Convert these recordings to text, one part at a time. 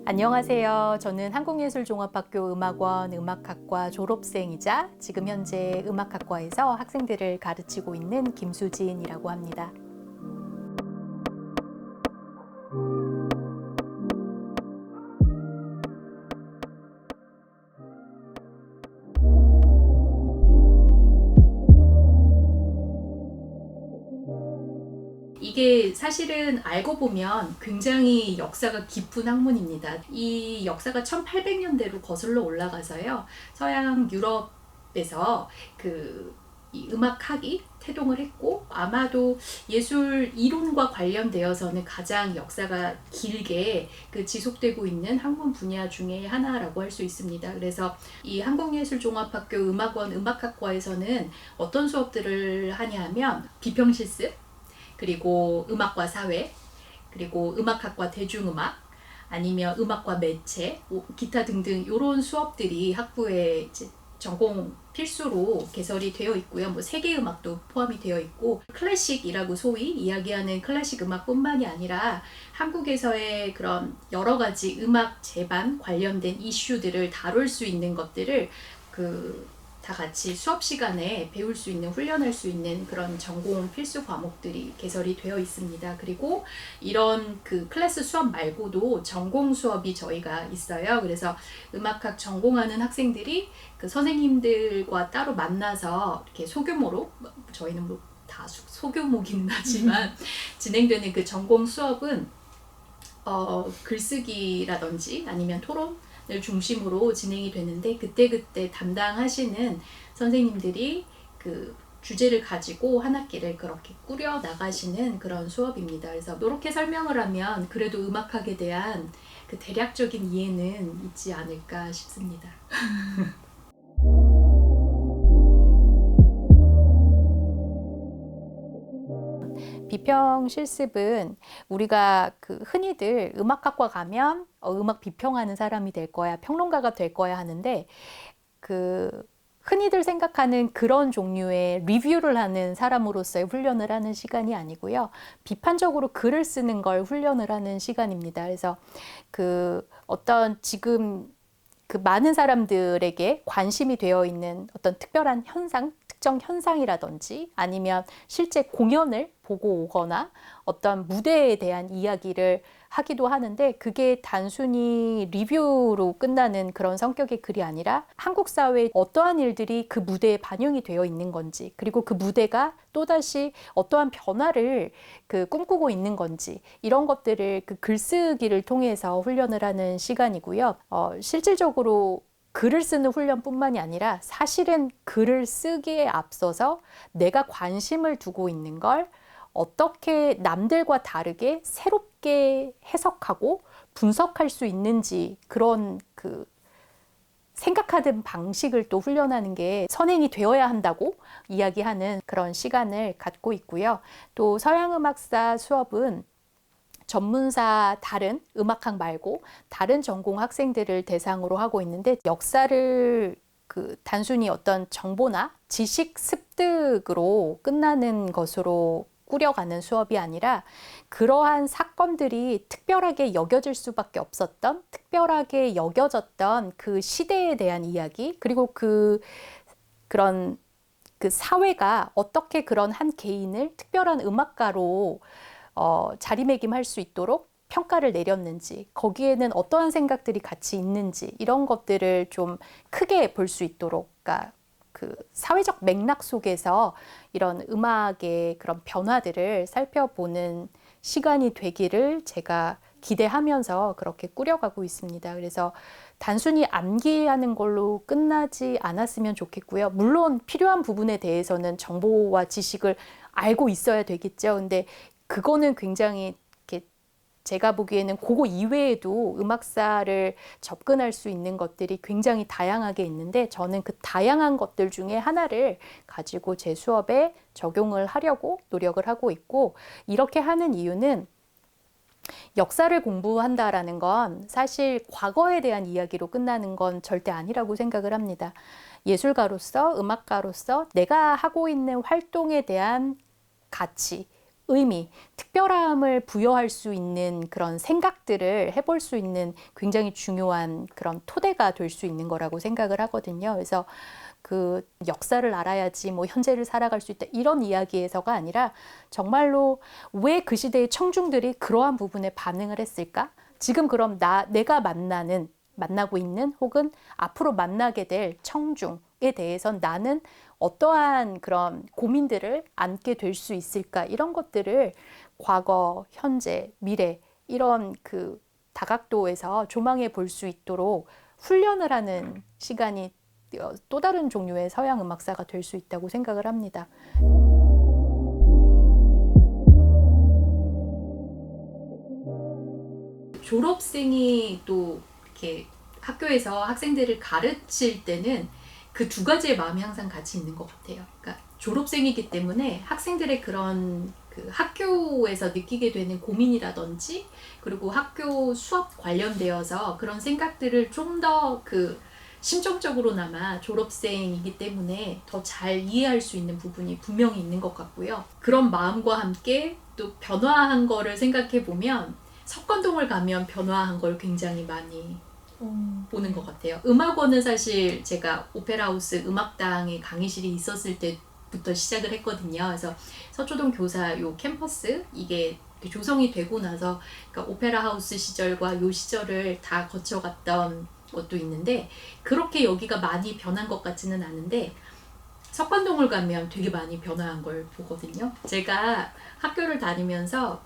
안녕하세요. 저는 한국예술종합학교 음악원 음악학과 졸업생이자 지금 현재 음악학과에서 학생들을 가르치고 있는 김수진이라고 합니다. 이게 사실은 알고 보면 굉장히 역사가 깊은 학문입니다. 이 역사가 1800년대로 거슬러 올라가서요. 서양 유럽에서 이 음악학이 태동을 했고, 아마도 예술 이론과 관련되어서는 가장 역사가 길게 지속되고 있는 학문 분야 중에 하나라고 할 수 있습니다. 그래서 이 한국예술종합학교 음악원 음악학과에서는 어떤 수업들을 하냐면 비평실습, 그리고 음악과 사회, 그리고 음악학과 대중음악, 아니면 음악과 매체, 기타 등등 이런 수업들이 학부에 이제 전공 필수로 개설이 되어 있고요. 뭐 세계음악도 포함이 되어 있고, 클래식이라고 소위 이야기하는 클래식 음악뿐만이 아니라 한국에서의 그런 여러 가지 음악 제반 관련된 이슈들을 다룰 수 있는 것들을 다 같이 수업 시간에 배울 수 있는, 훈련할 수 있는 그런 전공 필수 과목들이 개설이 되어 있습니다. 그리고 이런 클래스 수업 말고도 전공 수업이 저희가 있어요. 그래서 음악학 전공하는 학생들이 선생님들과 따로 만나서 이렇게 소규모로, 저희는 뭐 다 소규모기는 하지만 진행되는 전공 수업은 글쓰기라든지 아니면 토론 을 중심으로 진행이 되는데, 그때그때 담당하시는 선생님들이 주제를 가지고 한 학기를 그렇게 꾸려 나가시는 그런 수업입니다. 그래서 이렇게 설명을 하면 그래도 음악학에 대한 대략적인 이해는 있지 않을까 싶습니다. 비평 실습은 우리가 흔히들 음악학과 가면 음악 비평하는 사람이 될 거야, 평론가가 될 거야 하는데, 흔히들 생각하는 그런 종류의 리뷰를 하는 사람으로서의 훈련을 하는 시간이 아니고요. 비판적으로 글을 쓰는 걸 훈련을 하는 시간입니다. 그래서 어떤 지금 많은 사람들에게 관심이 되어 있는 어떤 특별한 현상, 특정 현상이라든지 아니면 실제 공연을 보고 오거나 어떤 무대에 대한 이야기를 하기도 하는데, 그게 단순히 리뷰로 끝나는 그런 성격의 글이 아니라 한국 사회에 어떠한 일들이 그 무대에 반영이 되어 있는 건지, 그리고 그 무대가 또다시 어떠한 변화를 꿈꾸고 있는 건지, 이런 것들을 글쓰기를 통해서 훈련을 하는 시간이고요. 실질적으로 글을 쓰는 훈련뿐만이 아니라 사실은 글을 쓰기에 앞서서 내가 관심을 두고 있는 걸 어떻게 남들과 다르게 새롭게 해석하고 분석할 수 있는지, 그런 생각하는 방식을 또 훈련하는 게 선행이 되어야 한다고 이야기하는 그런 시간을 갖고 있고요. 또 서양음악사 수업은 전문사 다른 음악학 말고 다른 전공 학생들을 대상으로 하고 있는데, 역사를 단순히 어떤 정보나 지식 습득으로 끝나는 것으로 꾸려가는 수업이 아니라, 그러한 사건들이 특별하게 여겨질 수밖에 없었던, 특별하게 여겨졌던 그 시대에 대한 이야기, 그리고 그런 사회가 어떻게 그런 한 개인을 특별한 음악가로 자리매김할 수 있도록 평가를 내렸는지, 거기에는 어떠한 생각들이 같이 있는지, 이런 것들을 좀 크게 볼 수 있도록, 그러니까 사회적 맥락 속에서 이런 음악의 그런 변화들을 살펴보는 시간이 되기를 제가 기대하면서 그렇게 꾸려가고 있습니다. 그래서 단순히 암기하는 걸로 끝나지 않았으면 좋겠고요. 물론 필요한 부분에 대해서는 정보와 지식을 알고 있어야 되겠죠. 근데 그거는 굉장히 제가 보기에는 그거 이외에도 음악사를 접근할 수 있는 것들이 굉장히 다양하게 있는데, 저는 그 다양한 것들 중에 하나를 가지고 제 수업에 적용을 하려고 노력을 하고 있고, 이렇게 하는 이유는 역사를 공부한다라는 건 사실 과거에 대한 이야기로 끝나는 건 절대 아니라고 생각을 합니다. 예술가로서, 음악가로서 내가 하고 있는 활동에 대한 가치, 의미, 특별함을 부여할 수 있는 그런 생각들을 해볼 수 있는 굉장히 중요한 그런 토대가 될 수 있는 거라고 생각을 하거든요. 그래서 그 역사를 알아야지 뭐 현재를 살아갈 수 있다 이런 이야기에서가 아니라 정말로 왜 그 시대의 청중들이 그러한 부분에 반응을 했을까? 지금 그럼 내가 만나고 있는 혹은 앞으로 만나게 될 청중에 대해선 나는 어떠한 그런 고민들을 안게 될 수 있을까? 이런 것들을 과거, 현재, 미래 이런 그 다각도에서 조망해 볼 수 있도록 훈련을 하는 시간이 또 다른 종류의 서양 음악사가 될 수 있다고 생각을 합니다. 졸업생이 또 이렇게 학교에서 학생들을 가르칠 때는 그 두 가지의 마음이 항상 같이 있는 것 같아요. 그러니까 졸업생이기 때문에 학생들의 그런 그 학교에서 느끼게 되는 고민이라든지 그리고 학교 수업 관련되어서 그런 생각들을 좀 더 그 심정적으로나마 졸업생이기 때문에 더 잘 이해할 수 있는 부분이 분명히 있는 것 같고요. 그런 마음과 함께 또 변화한 거를 생각해 보면 석관동을 가면 변화한 걸 굉장히 많이 보는 것 같아요. 음악원은 사실 제가 오페라하우스 음악당의 강의실이 있었을 때부터 시작을 했거든요. 그래서 서초동 교사 요 캠퍼스 이게 조성이 되고 나서 그러니까 오페라하우스 시절과 요 시절을 다 거쳐갔던 것도 있는데 그렇게 여기가 많이 변한 것 같지는 않은데 석관동을 가면 되게 많이 변화한 걸 보거든요. 제가 학교를 다니면서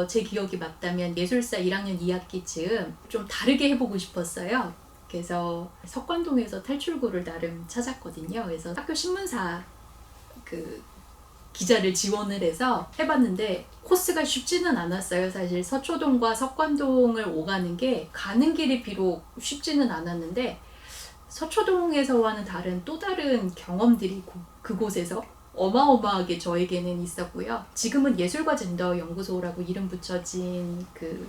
제 기억이 맞다면 예술사 1학년 2학기쯤 좀 다르게 해보고 싶었어요. 그래서 석관동에서 탈출구를 나름 찾았거든요. 그래서 학교 신문사 그 기자를 지원을 해서 해봤는데 코스가 쉽지는 않았어요. 사실 서초동과 석관동을 오가는 게 가는 길이 비록 쉽지는 않았는데 서초동에서와는 다른 또 다른 경험들이 그곳에서 어마어마하게 저에게는 있었고요. 지금은 예술과 젠더 연구소라고 이름 붙여진 그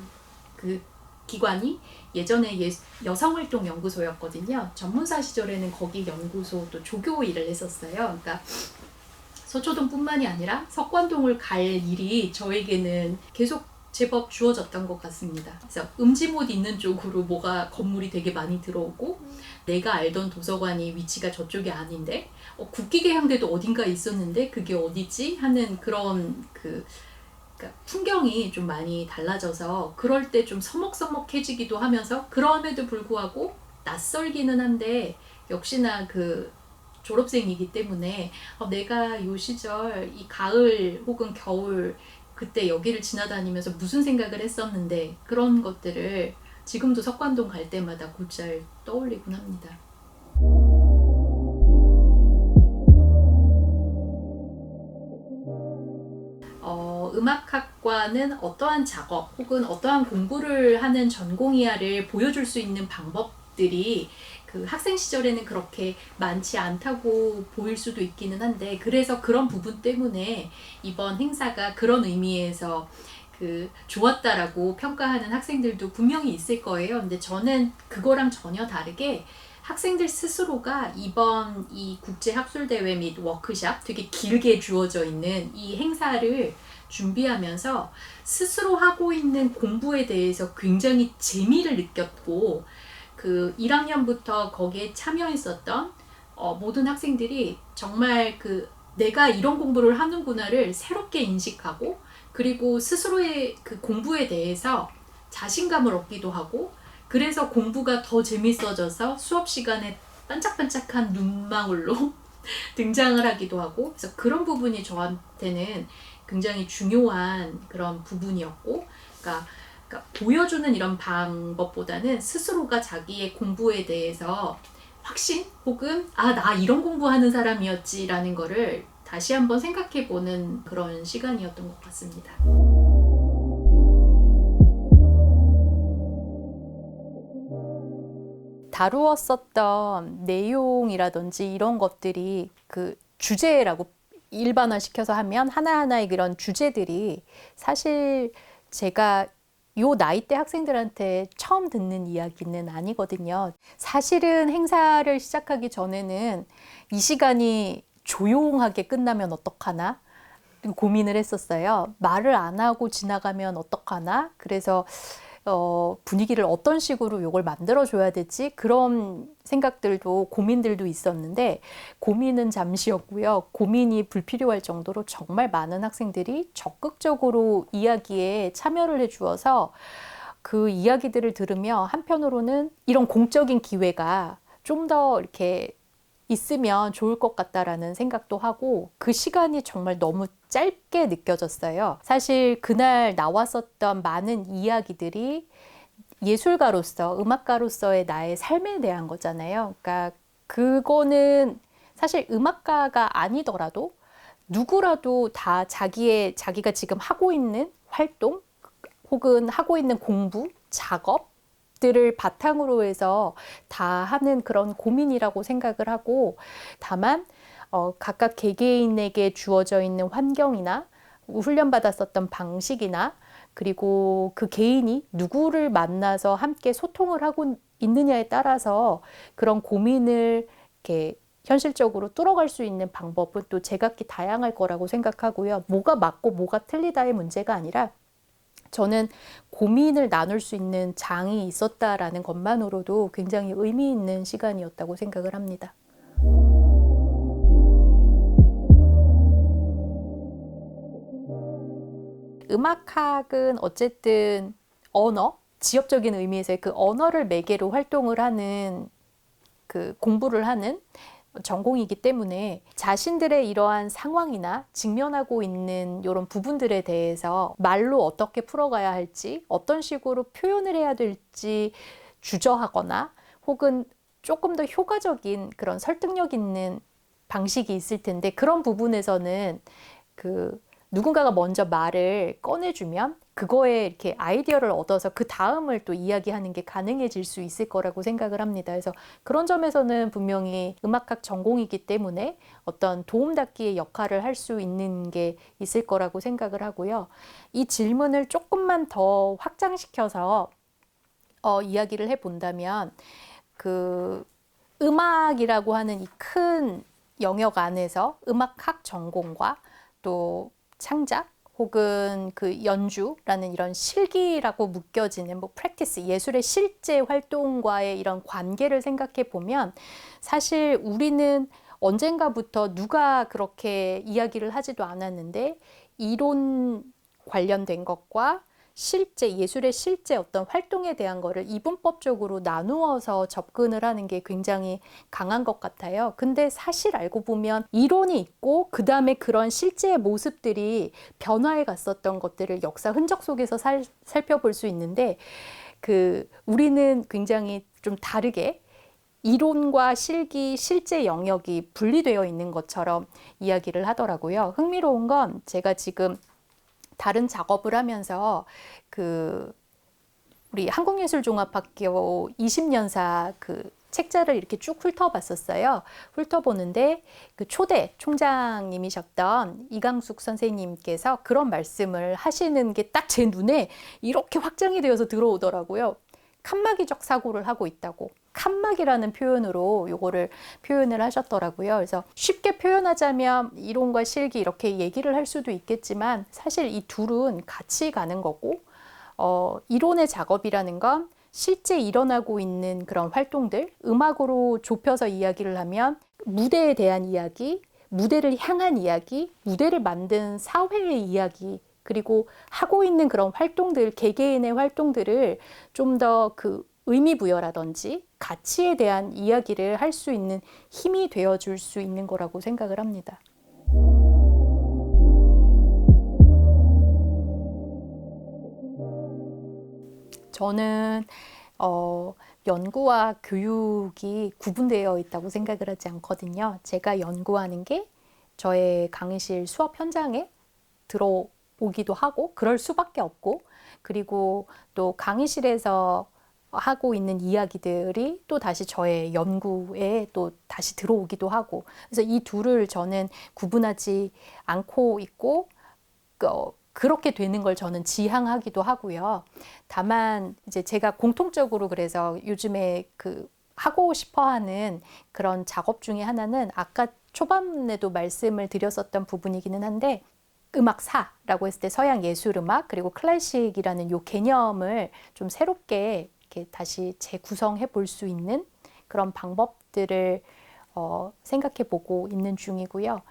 기관이 예전에 여성활동 연구소였거든요. 전문사 시절에는 거기 연구소 또 조교 일을 했었어요. 그러니까 서초동뿐만이 아니라 석관동을 갈 일이 저에게는 계속 제법 주어졌던 것 같습니다. 그래서 음지못 있는 쪽으로 뭐가 건물이 되게 많이 들어오고 내가 알던 도서관이 위치가 저쪽이 아닌데 국기계양대도 어딘가 있었는데 그게 어디지? 하는 그런 그러니까 풍경이 좀 많이 달라져서 그럴 때 좀 서먹서먹해지기도 하면서 그럼에도 불구하고 낯설기는 한데 역시나 그 졸업생이기 때문에 내가 요 시절 이 가을 혹은 겨울 그때 여기를 지나다니면서 무슨 생각을 했었는데 그런 것들을 지금도 석관동 갈 때마다 곧잘 떠올리곤 합니다. 음악학과는 어떠한 작업 혹은 어떠한 공부를 하는 전공이야를 보여줄 수 있는 방법들이 그 학생 시절에는 그렇게 많지 않다고 보일 수도 있기는 한데 그래서 그런 부분 때문에 이번 행사가 그런 의미에서 그 좋았다라고 평가하는 학생들도 분명히 있을 거예요. 근데 저는 그거랑 전혀 다르게 학생들 스스로가 이번 이 국제학술대회 및 워크샵 되게 길게 주어져 있는 이 행사를 준비하면서 스스로 하고 있는 공부에 대해서 굉장히 재미를 느꼈고 그 1학년부터 거기에 참여했었던 모든 학생들이 정말 그 내가 이런 공부를 하는구나를 새롭게 인식하고 그리고 스스로의 그 공부에 대해서 자신감을 얻기도 하고 그래서 공부가 더 재밌어져서 수업 시간에 반짝반짝한 눈망울로 등장을 하기도 하고 그래서 그런 부분이 저한테는 굉장히 중요한 그런 부분이었고 그러니까 보여주는 이런 방법보다는 스스로가 자기의 공부에 대해서 확신 혹은 나 이런 공부하는 사람이었지라는 거를 다시 한번 생각해보는 그런 시간이었던 것 같습니다. 다루었었던 내용이라든지 이런 것들이 그 주제라고 일반화시켜서 하면 하나하나의 그런 주제들이 사실 제가 요 나이대 학생들한테 처음 듣는 이야기는 아니거든요. 사실은 행사를 시작하기 전에는 이 시간이 조용하게 끝나면 어떡하나? 고민을 했었어요. 말을 안 하고 지나가면 어떡하나? 그래서 분위기를 어떤 식으로 이걸 만들어줘야 되지? 그런 생각들도 고민들도 있었는데 고민은 잠시였고요. 고민이 불필요할 정도로 정말 많은 학생들이 적극적으로 이야기에 참여를 해주어서 그 이야기들을 들으며 한편으로는 이런 공적인 기회가 좀 더 이렇게 있으면 좋을 것 같다라는 생각도 하고 그 시간이 정말 너무 짧게 느껴졌어요. 사실 그날 나왔었던 많은 이야기들이 예술가로서, 음악가로서의 나의 삶에 대한 거잖아요. 그러니까 그거는 사실 음악가가 아니더라도 누구라도 다 자기가 지금 하고 있는 활동 혹은 하고 있는 공부, 작업들을 바탕으로 해서 다 하는 그런 고민이라고 생각을 하고 다만 각각 개개인에게 주어져 있는 환경이나 훈련받았었던 방식이나 그리고 그 개인이 누구를 만나서 함께 소통을 하고 있느냐에 따라서 그런 고민을 이렇게 현실적으로 뚫어갈 수 있는 방법은 또 제각기 다양할 거라고 생각하고요. 뭐가 맞고 뭐가 틀리다의 문제가 아니라 저는 고민을 나눌 수 있는 장이 있었다라는 것만으로도 굉장히 의미 있는 시간이었다고 생각을 합니다. 음악학은 어쨌든 언어, 지역적인 의미에서의 그 언어를 매개로 활동을 하는 그 공부를 하는 전공이기 때문에 자신들의 이러한 상황이나 직면하고 있는 이런 부분들에 대해서 말로 어떻게 풀어가야 할지, 어떤 식으로 표현을 해야 될지 주저하거나 혹은 조금 더 효과적인 그런 설득력 있는 방식이 있을 텐데 그런 부분에서는 그 누군가가 먼저 말을 꺼내주면 그거에 이렇게 아이디어를 얻어서 그 다음을 또 이야기하는 게 가능해질 수 있을 거라고 생각을 합니다. 그래서 그런 점에서는 분명히 음악학 전공이기 때문에 어떤 도움닫기의 역할을 할 수 있는 게 있을 거라고 생각을 하고요. 이 질문을 조금만 더 확장시켜서 이야기를 해본다면 그 음악이라고 하는 이 큰 영역 안에서 음악학 전공과 또 창작 혹은 그 연주라는 이런 실기라고 묶여지는 뭐 프랙티스 예술의 실제 활동과의 이런 관계를 생각해 보면 사실 우리는 언젠가부터 누가 그렇게 이야기를 하지도 않았는데 이론 관련된 것과 실제 예술의 실제 어떤 활동에 대한 거를 이분법적으로 나누어서 접근을 하는 게 굉장히 강한 것 같아요. 근데 사실 알고 보면 이론이 있고 그 다음에 그런 실제의 모습들이 변화해 갔었던 것들을 역사 흔적 속에서 살펴볼 수 있는데 우리는 굉장히 좀 다르게 이론과 실기, 실제 영역이 분리되어 있는 것처럼 이야기를 하더라고요. 흥미로운 건 제가 지금 다른 작업을 하면서 우리 한국예술종합학교 20년사 그 책자를 이렇게 쭉 훑어봤었어요. 훑어보는데 그 초대 총장님이셨던 이강숙 선생님께서 그런 말씀을 하시는 게 딱 제 눈에 이렇게 확장이 되어서 들어오더라고요. 칸막이적 사고를 하고 있다고. 칸막이라는 표현으로 요거를 표현을 하셨더라고요. 그래서 쉽게 표현하자면 이론과 실기 이렇게 얘기를 할 수도 있겠지만 사실 이 둘은 같이 가는 거고 이론의 작업이라는 건 실제 일어나고 있는 그런 활동들, 음악으로 좁혀서 이야기를 하면 무대에 대한 이야기, 무대를 향한 이야기, 무대를 만든 사회의 이야기, 그리고 하고 있는 그런 활동들, 개개인의 활동들을 좀 더 그 의미 부여라든지 가치에 대한 이야기를 할 수 있는 힘이 되어줄 수 있는 거라고 생각을 합니다. 저는 연구와 교육이 구분되어 있다고 생각을 하지 않거든요. 제가 연구하는 게 저의 강의실 수업 현장에 들어오기도 하고 그럴 수밖에 없고 그리고 또 강의실에서 하고 있는 이야기들이 또 다시 저의 연구에 또 다시 들어오기도 하고 그래서 이 둘을 저는 구분하지 않고 있고 그렇게 되는 걸 저는 지향하기도 하고요. 다만 이제 제가 공통적으로 그래서 요즘에 하고 싶어 하는 그런 작업 중에 하나는 아까 초반에도 말씀을 드렸었던 부분이기는 한데 음악사라고 했을 때 서양 예술음악 그리고 클래식이라는 요 개념을 좀 새롭게 이렇게 다시 재구성해 볼 수 있는 그런 방법들을 생각해 보고 있는 중이고요.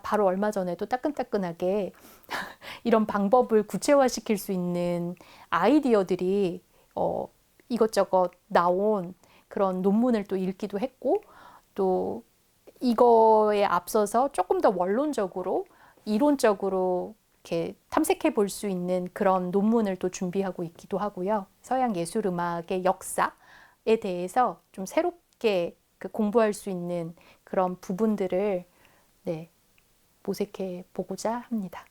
바로 얼마 전에도 따끈따끈하게 이런 방법을 구체화시킬 수 있는 아이디어들이 이것저것 나온 그런 논문을 또 읽기도 했고, 또 이거에 앞서서 조금 더 원론적으로, 이론적으로 이렇게 탐색해 볼 수 있는 그런 논문을 또 준비하고 있기도 하고요. 서양 예술 음악의 역사에 대해서 좀 새롭게 공부할 수 있는 그런 부분들을 모색해 보고자 합니다.